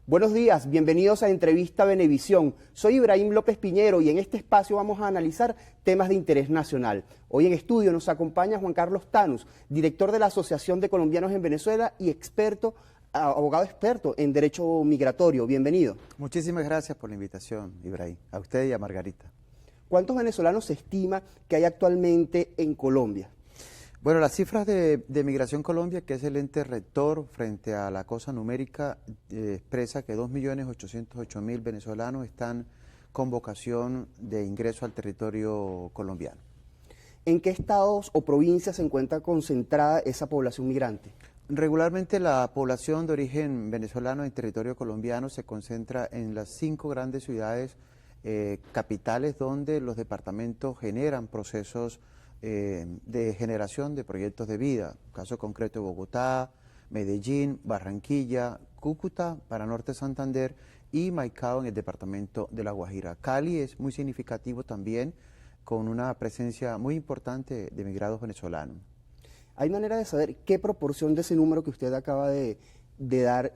Buenos días, bienvenidos a Entrevista Venevisión. Soy Ibrahim López Piñero y en este espacio vamos a analizar temas de interés nacional. Hoy en estudio nos acompaña Juan Carlos Tanus, director de la Asociación de Colombianos en Venezuela y abogado experto en Derecho Migratorio. Bienvenido. Muchísimas gracias por la invitación, Ibrahim, a usted y a Margarita. ¿Cuántos venezolanos se estima que hay actualmente en Colombia? Bueno, las cifras de Migración Colombia, que es el ente rector frente a la cosa numérica, expresa que 2.808.000 venezolanos están con vocación de ingreso al territorio colombiano. ¿En qué estados o provincias se encuentra concentrada esa población migrante? Regularmente la población de origen venezolano en territorio colombiano se concentra en las 5 grandes ciudades capitales donde los departamentos generan procesos de generación de proyectos de vida, caso concreto Bogotá, Medellín, Barranquilla, Cúcuta para Norte Santander y Maicao en el departamento de La Guajira. Cali es muy significativo también, con una presencia muy importante de migrados venezolanos. ¿Hay manera de saber qué proporción de ese número que usted acaba de dar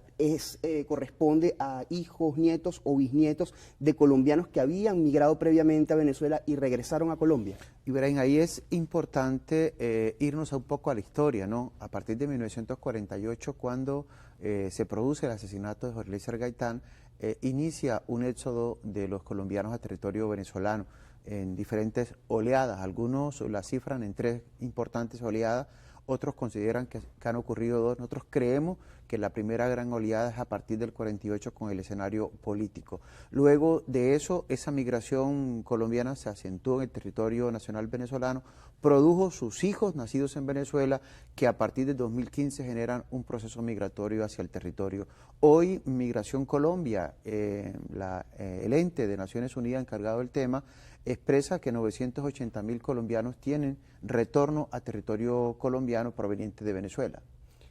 corresponde a hijos, nietos o bisnietos de colombianos que habían migrado previamente a Venezuela y regresaron a Colombia? Ibrahim, ahí es importante irnos un poco a la historia, ¿no? A partir de 1948, cuando se produce el asesinato de Jorge Eliezer Gaitán, inicia un éxodo de los colombianos a territorio venezolano en diferentes oleadas. Algunos la cifran en 3 importantes oleadas, otros consideran que han ocurrido 2. Nosotros creemos que la primera gran oleada es a partir del 48 con el escenario político. Luego de eso, esa migración colombiana se acentuó en el territorio nacional venezolano, produjo sus hijos nacidos en Venezuela, que a partir de 2015 generan un proceso migratorio hacia el territorio. Hoy, Migración Colombia, el ente de Naciones Unidas encargado del tema, expresa que 980.000 colombianos tienen retorno a territorio colombiano proveniente de Venezuela.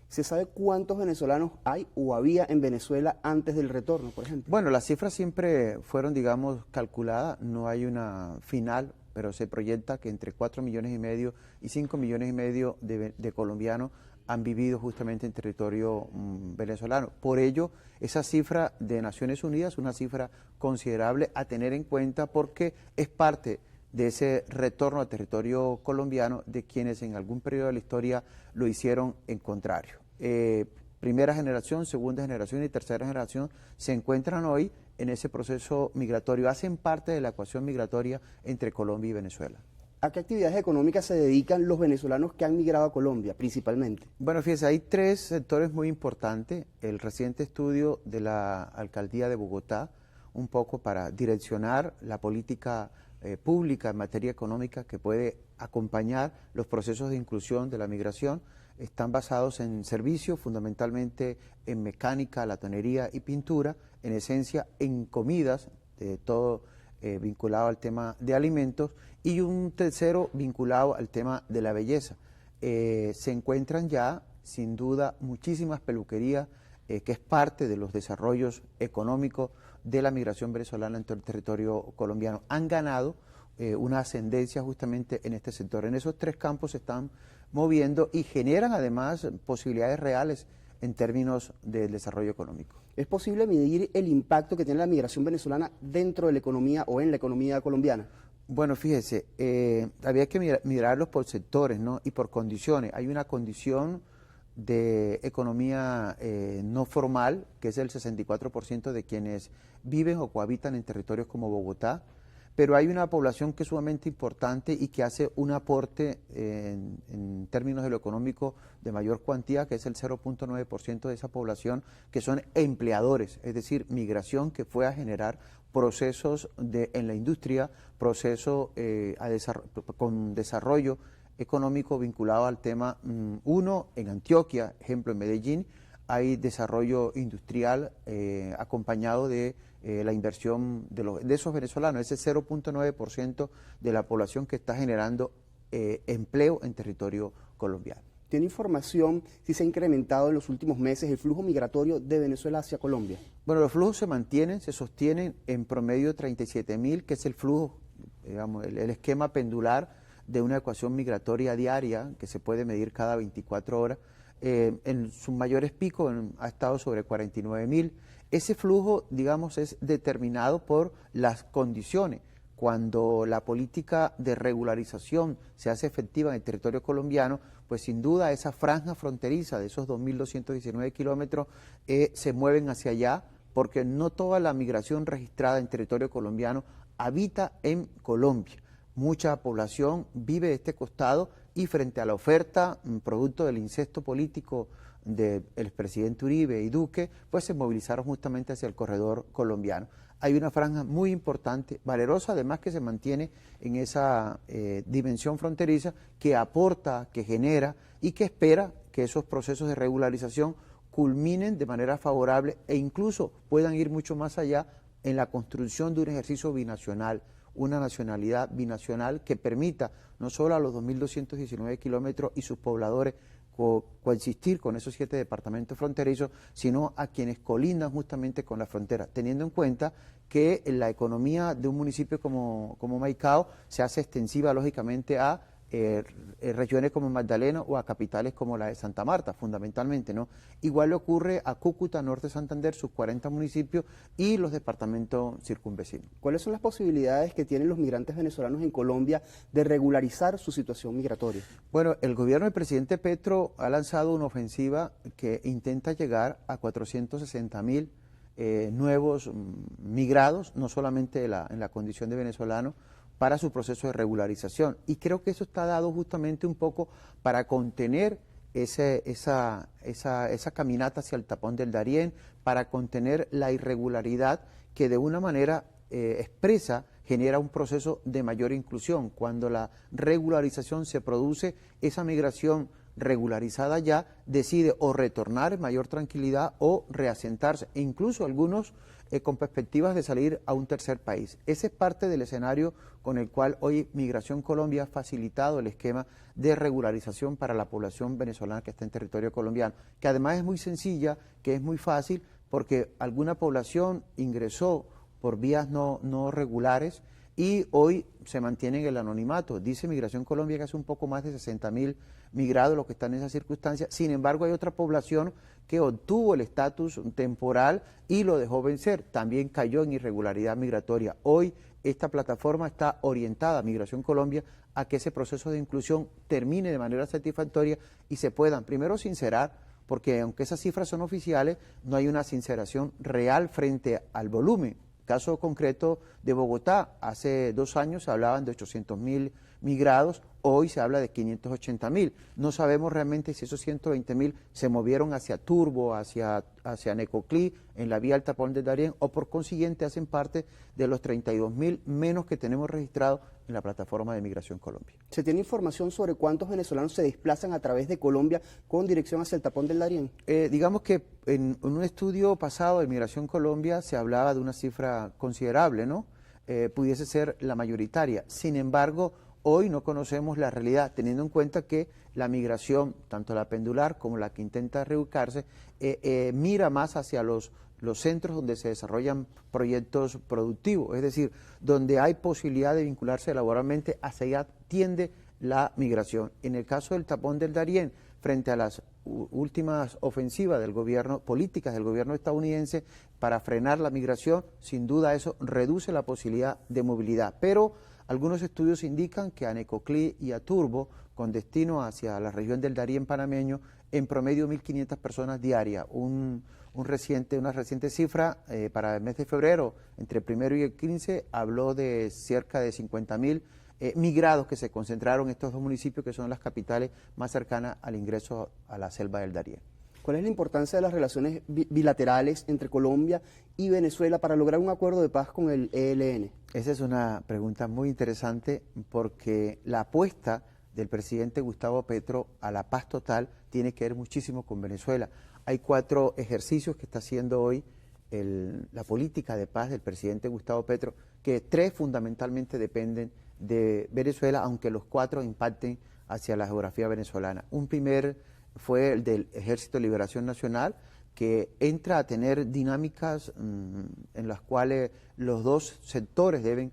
¿Se sabe cuántos venezolanos hay o había en Venezuela antes del retorno, por ejemplo? Bueno, las cifras siempre fueron, digamos, calculadas, no hay una final, pero se proyecta que entre 4,5 millones y 5,5 millones de colombianos han vivido justamente en territorio venezolano. Por ello, esa cifra de Naciones Unidas es una cifra considerable a tener en cuenta porque es parte de ese retorno al territorio colombiano de quienes en algún periodo de la historia lo hicieron en contrario. Primera generación, segunda generación y tercera generación se encuentran hoy en ese proceso migratorio, hacen parte de la ecuación migratoria entre Colombia y Venezuela. ¿A qué actividades económicas se dedican los venezolanos que han migrado a Colombia, principalmente? Bueno, fíjese, hay 3 sectores muy importantes. El reciente estudio de la Alcaldía de Bogotá, un poco para direccionar la política pública en materia económica que puede acompañar los procesos de inclusión de la migración, están basados en servicios, fundamentalmente en mecánica, latonería y pintura, en esencia en comidas, todo vinculado al tema de alimentos, y un tercero vinculado al tema de la belleza. Se encuentran ya, sin duda, muchísimas peluquerías, que es parte de los desarrollos económicos de la migración venezolana en todo el territorio colombiano. Han ganado una ascendencia justamente en este sector. En esos 3 campos se están moviendo y generan además posibilidades reales en términos del desarrollo económico. ¿Es posible medir el impacto que tiene la migración venezolana dentro de la economía o en la economía colombiana? Bueno, fíjese, había que mirarlos por sectores, ¿no? Y por condiciones. Hay una condición de economía no formal, que es el 64% de quienes viven o cohabitan en territorios como Bogotá, pero hay una población que es sumamente importante y que hace un aporte en términos de lo económico de mayor cuantía, que es el 0.9% de esa población, que son empleadores, es decir, migración que fue a generar procesos en la industria, procesos con desarrollo económico vinculado al tema, en Antioquia, ejemplo en Medellín, hay desarrollo industrial acompañado de la inversión de esos venezolanos, ese 0.9% de la población que está generando empleo en territorio colombiano. ¿Tiene información si se ha incrementado en los últimos meses el flujo migratorio de Venezuela hacia Colombia? Bueno, los flujos se mantienen, se sostienen en promedio 37.000, que es el flujo, digamos, el esquema pendular de una ecuación migratoria diaria que se puede medir cada 24 horas. En sus mayores picos ha estado sobre 49.000. Ese flujo, digamos, es determinado por las condiciones. Cuando la política de regularización se hace efectiva en el territorio colombiano, pues sin duda esa franja fronteriza de esos 2.219 kilómetros se mueven hacia allá, porque no toda la migración registrada en territorio colombiano habita en Colombia. Mucha población vive de este costado y frente a la oferta, producto del incesto político del expresidente Uribe y Duque, pues se movilizaron justamente hacia el corredor colombiano. Hay una franja muy importante, valerosa, además que se mantiene en esa dimensión fronteriza que aporta, que genera y que espera que esos procesos de regularización culminen de manera favorable e incluso puedan ir mucho más allá en la construcción de un ejercicio binacional, una nacionalidad binacional que permita no solo a los 2.219 kilómetros y sus pobladores coexistir con esos 7 departamentos fronterizos, sino a quienes colindan justamente con la frontera, teniendo en cuenta que la economía de un municipio como Maicao se hace extensiva lógicamente a regiones como Magdalena o a capitales como la de Santa Marta, fundamentalmente, ¿no? Igual le ocurre a Cúcuta, Norte de Santander, sus 40 municipios y los departamentos circunvecinos. ¿Cuáles son las posibilidades que tienen los migrantes venezolanos en Colombia de regularizar su situación migratoria? Bueno, el gobierno del presidente Petro ha lanzado una ofensiva que intenta llegar a 460.000 nuevos migrados, no solamente en la condición de venezolano, para su proceso de regularización. Y creo que eso está dado justamente un poco para contener esa caminata hacia el tapón del Darién, para contener la irregularidad que de una manera expresa genera un proceso de mayor inclusión. Cuando la regularización se produce, esa migración regularizada ya decide o retornar en mayor tranquilidad o reasentarse, e incluso algunos con perspectivas de salir a un tercer país. Ese es parte del escenario con el cual hoy Migración Colombia ha facilitado el esquema de regularización para la población venezolana que está en territorio colombiano, que además es muy sencilla, que es muy fácil, porque alguna población ingresó por vías no regulares y hoy se mantiene en el anonimato. Dice Migración Colombia que hace un poco más de 60.000 migrados los que están en esa circunstancia. Sin embargo, hay otra población que obtuvo el estatus temporal y lo dejó vencer. También cayó en irregularidad migratoria. Hoy esta plataforma está orientada, Migración Colombia, a que ese proceso de inclusión termine de manera satisfactoria y se puedan primero sincerar, porque aunque esas cifras son oficiales, no hay una sinceración real frente al volumen. Caso concreto de Bogotá, hace 2 años se hablaban de 800.000 migrados, hoy se habla de 580.000. No sabemos realmente si esos 120.000 se movieron hacia Turbo, hacia Necoclí, en la vía al tapón del Darién, o por consiguiente hacen parte de los 32.000 menos que tenemos registrados en la plataforma de Migración Colombia. ¿Se tiene información sobre cuántos venezolanos se desplazan a través de Colombia con dirección hacia el tapón del Darién? Digamos que en un estudio pasado de Migración Colombia se hablaba de una cifra considerable, ¿no? Pudiese ser la mayoritaria. Sin embargo, hoy no conocemos la realidad, teniendo en cuenta que la migración, tanto la pendular como la que intenta reubicarse, mira más hacia los centros donde se desarrollan proyectos productivos, es decir, donde hay posibilidad de vincularse laboralmente, hacia allá tiende la migración. En el caso del tapón del Darién, frente a las últimas ofensivas del gobierno, políticas del gobierno estadounidense para frenar la migración, sin duda eso reduce la posibilidad de movilidad, pero algunos estudios indican que a Necoclí y a Turbo, con destino hacia la región del Darién panameño, en promedio 1.500 personas diarias. Una reciente cifra para el mes de febrero, entre el 1 y el 15, habló de cerca de 50.000 migrados que se concentraron en estos 2 municipios que son las capitales más cercanas al ingreso a la selva del Darién. ¿Cuál es la importancia de las relaciones bilaterales entre Colombia y Venezuela para lograr un acuerdo de paz con el ELN? Esa es una pregunta muy interesante porque la apuesta del presidente Gustavo Petro a la paz total tiene que ver muchísimo con Venezuela. Hay 4 ejercicios que está haciendo hoy la política de paz del presidente Gustavo Petro, que 3 fundamentalmente dependen de Venezuela, aunque los 4 impacten hacia la geografía venezolana. Un primer fue el del Ejército de Liberación Nacional, que entra a tener dinámicas en las cuales los 2 sectores deben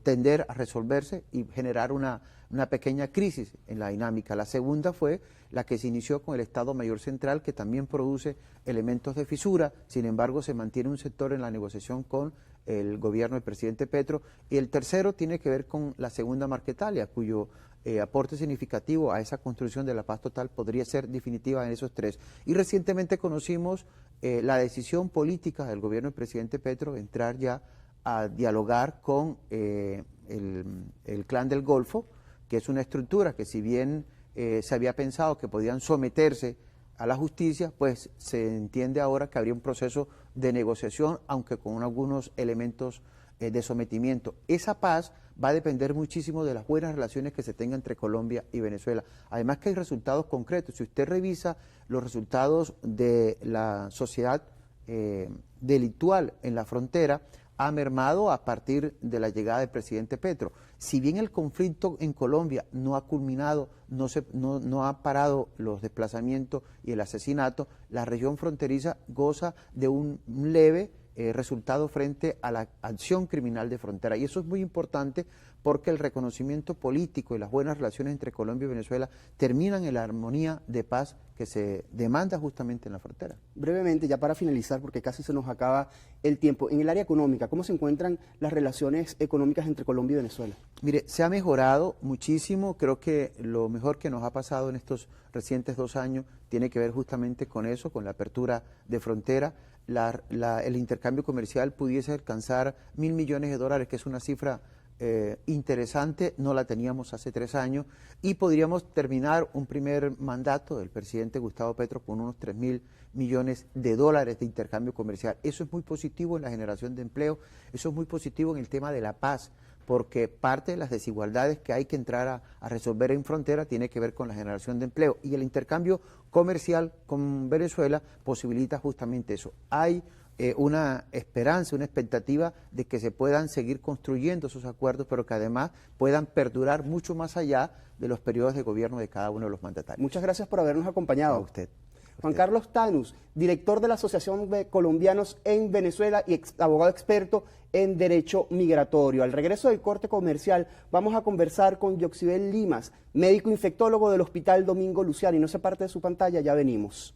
tender a resolverse y generar una pequeña crisis en la dinámica. La segunda fue la que se inició con el Estado Mayor Central, que también produce elementos de fisura. Sin embargo, se mantiene un sector en la negociación con el gobierno del presidente Petro. Y el tercero tiene que ver con la segunda Marquetalia, cuyo aporte significativo a esa construcción de la paz total podría ser definitiva en esos tres. Y recientemente conocimos la decisión política del gobierno del presidente Petro de entrar ya a dialogar con el Clan del Golfo, que es una estructura que, si bien se había pensado que podían someterse a la justicia, pues se entiende ahora que habría un proceso de negociación, aunque con algunos elementos de sometimiento. Esa paz va a depender muchísimo de las buenas relaciones que se tengan entre Colombia y Venezuela. Además que hay resultados concretos. Si usted revisa los resultados de la sociedad delictual en la frontera, ha mermado a partir de la llegada del presidente Petro. Si bien el conflicto en Colombia no ha culminado, no ha parado los desplazamientos y el asesinato, la región fronteriza goza de un leve resultado frente a la acción criminal de frontera. Y eso es muy importante porque el reconocimiento político y las buenas relaciones entre Colombia y Venezuela terminan en la armonía de paz que se demanda justamente en la frontera. Brevemente, ya para finalizar, porque casi se nos acaba el tiempo, en el área económica, ¿cómo se encuentran las relaciones económicas entre Colombia y Venezuela? Mire, se ha mejorado muchísimo. Creo que lo mejor que nos ha pasado en estos recientes 2 años tiene que ver justamente con eso, con la apertura de frontera. El intercambio comercial pudiese alcanzar $1.000 millones, que es una cifra interesante, no la teníamos hace 3 años, y podríamos terminar un primer mandato del presidente Gustavo Petro con unos $3.000 millones de intercambio comercial. Eso es muy positivo en la generación de empleo, eso es muy positivo en el tema de la paz, porque parte de las desigualdades que hay que entrar a resolver en frontera tiene que ver con la generación de empleo, y el intercambio comercial con Venezuela posibilita justamente eso. Hay una esperanza, una expectativa de que se puedan seguir construyendo esos acuerdos, pero que además puedan perdurar mucho más allá de los periodos de gobierno de cada uno de los mandatarios. Muchas gracias por habernos acompañado. A usted. Juan Carlos Tanús, director de la Asociación de Colombianos en Venezuela y abogado experto en Derecho Migratorio. Al regreso del corte comercial vamos a conversar con Yoxibel Limas, médico infectólogo del Hospital Domingo Luciano. Y no se parte de su pantalla, ya venimos.